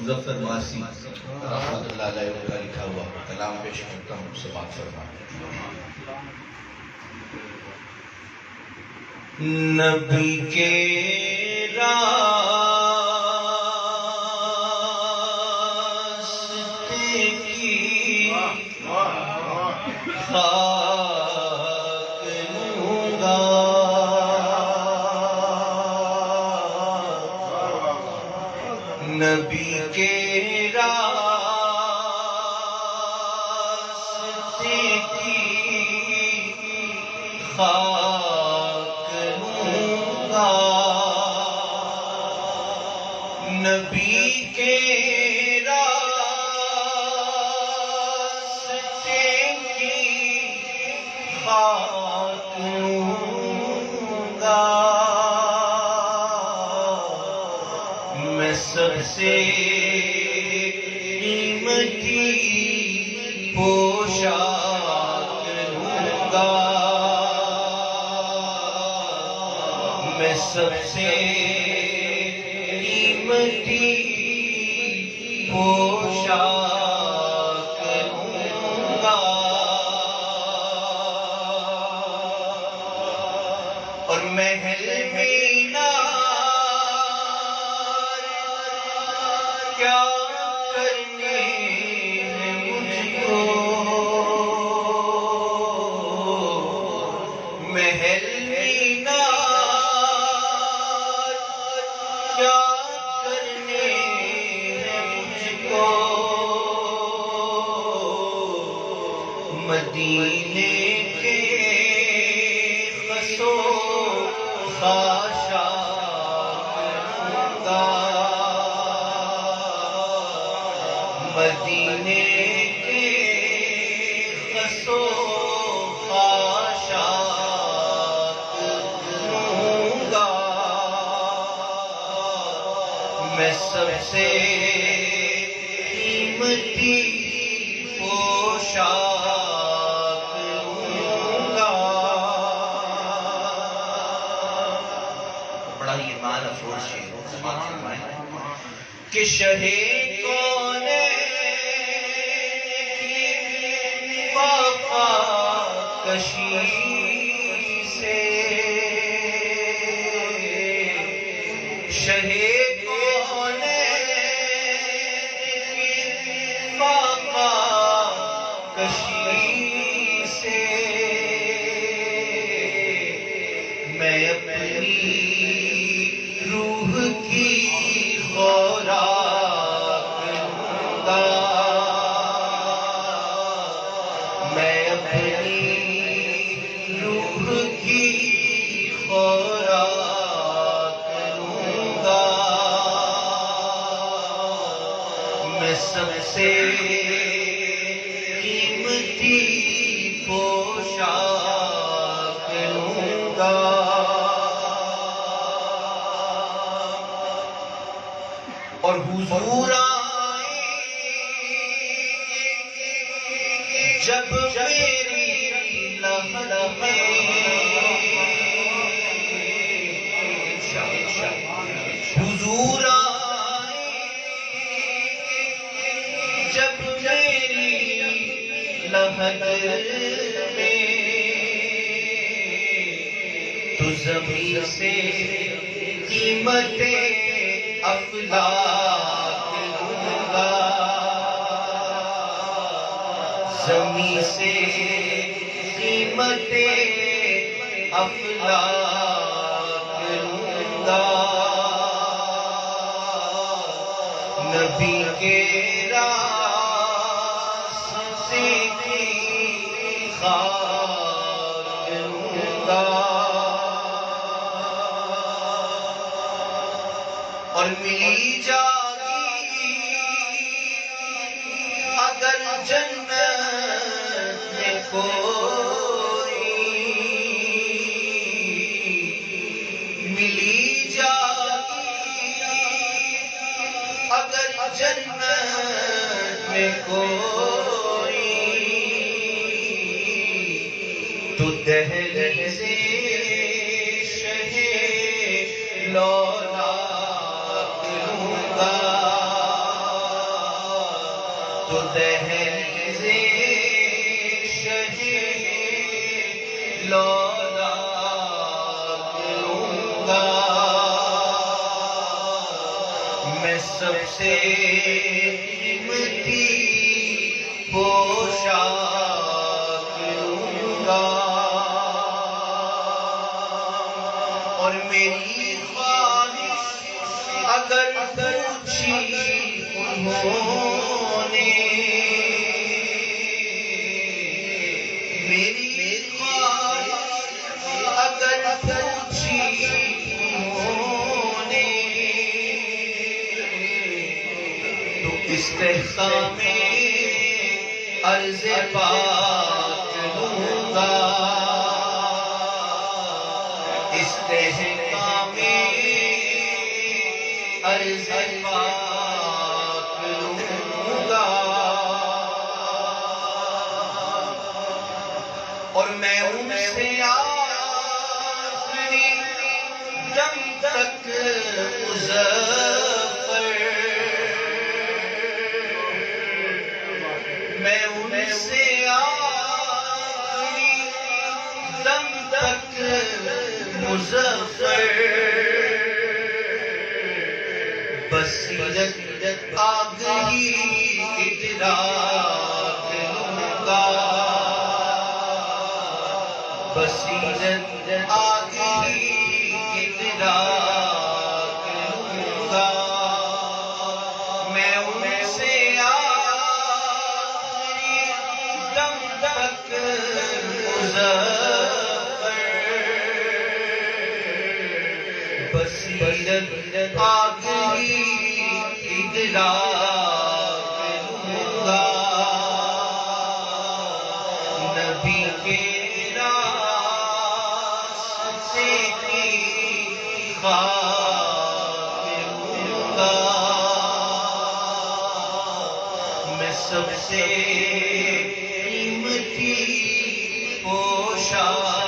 مظفر ماسی رحمت اللہ علیہ کا لکھا ہوا کلام پیش کرتا ہوں، سماعت فرمائیں۔ نبی کے راستے کی خاک لوں گا، نبی کے راستے کی خاک لوں گا، نبی کے راستے کی خاک لوں گا، میں سب سے قیمتی پوشاک لوں گا، میں سب سے قیمتی پوشاک لوں گا، اور محل مینار کیا کرنے ہیں مجھ کو، محل مینار کیا کرنے ہیں مجھ کو، مدینے کے خس و خاشاک لوں گا، مدینے کے خس و خاشاک لوں گا، میں سب سے قیمتی پوشاک لوں گا۔ بڑا یہ معنی افروز ہے، سماعت فرمائیں کہ شہ کشی سے شہ فاقہ کشی سے میں اپنی روح کی خوراک لوں گا، میں اپنی روح کی خوراک لوں گا، میں سب سے قیمتی پوشاک لوں گا، اور حضور آئے جب میری لہر میں، حضور آئے جب میری لہر میں، تو زمین سے قیمت افلاک لوں گا، زمین سے قیمت افلاک لوں گا، نبی کے راستے کی خاک لوں گا، اور ملی جاگی اگر جنت میں کوئی، ملی جاگی اگر جنت میں کوئی، تو دہلیز شہ لولاک لوں گا، سب سے قیمتی پوشاک لوں گا، اور میری خواہش اگر پوچھی انہوں نے، میری خواہش اگر پوچھی انہوں نے، تو استحقاق میں عرض پاک لوں گا، استحقاق میں عرض پاک لوں گا، اور میں ان سے آخری دم تک مظفر، میں ان سے آخری دم تک مظفر، بصیرت آگہی ادراک لوں گا، بصیرت آگہی ادراک لوں گا، میں ان سے آخری دم تک مظفر، بصیرت آگہی ادراک لوں گا، نبی کے راستے کی خاک لوں گا، میں سب سے قیمتی پوشاک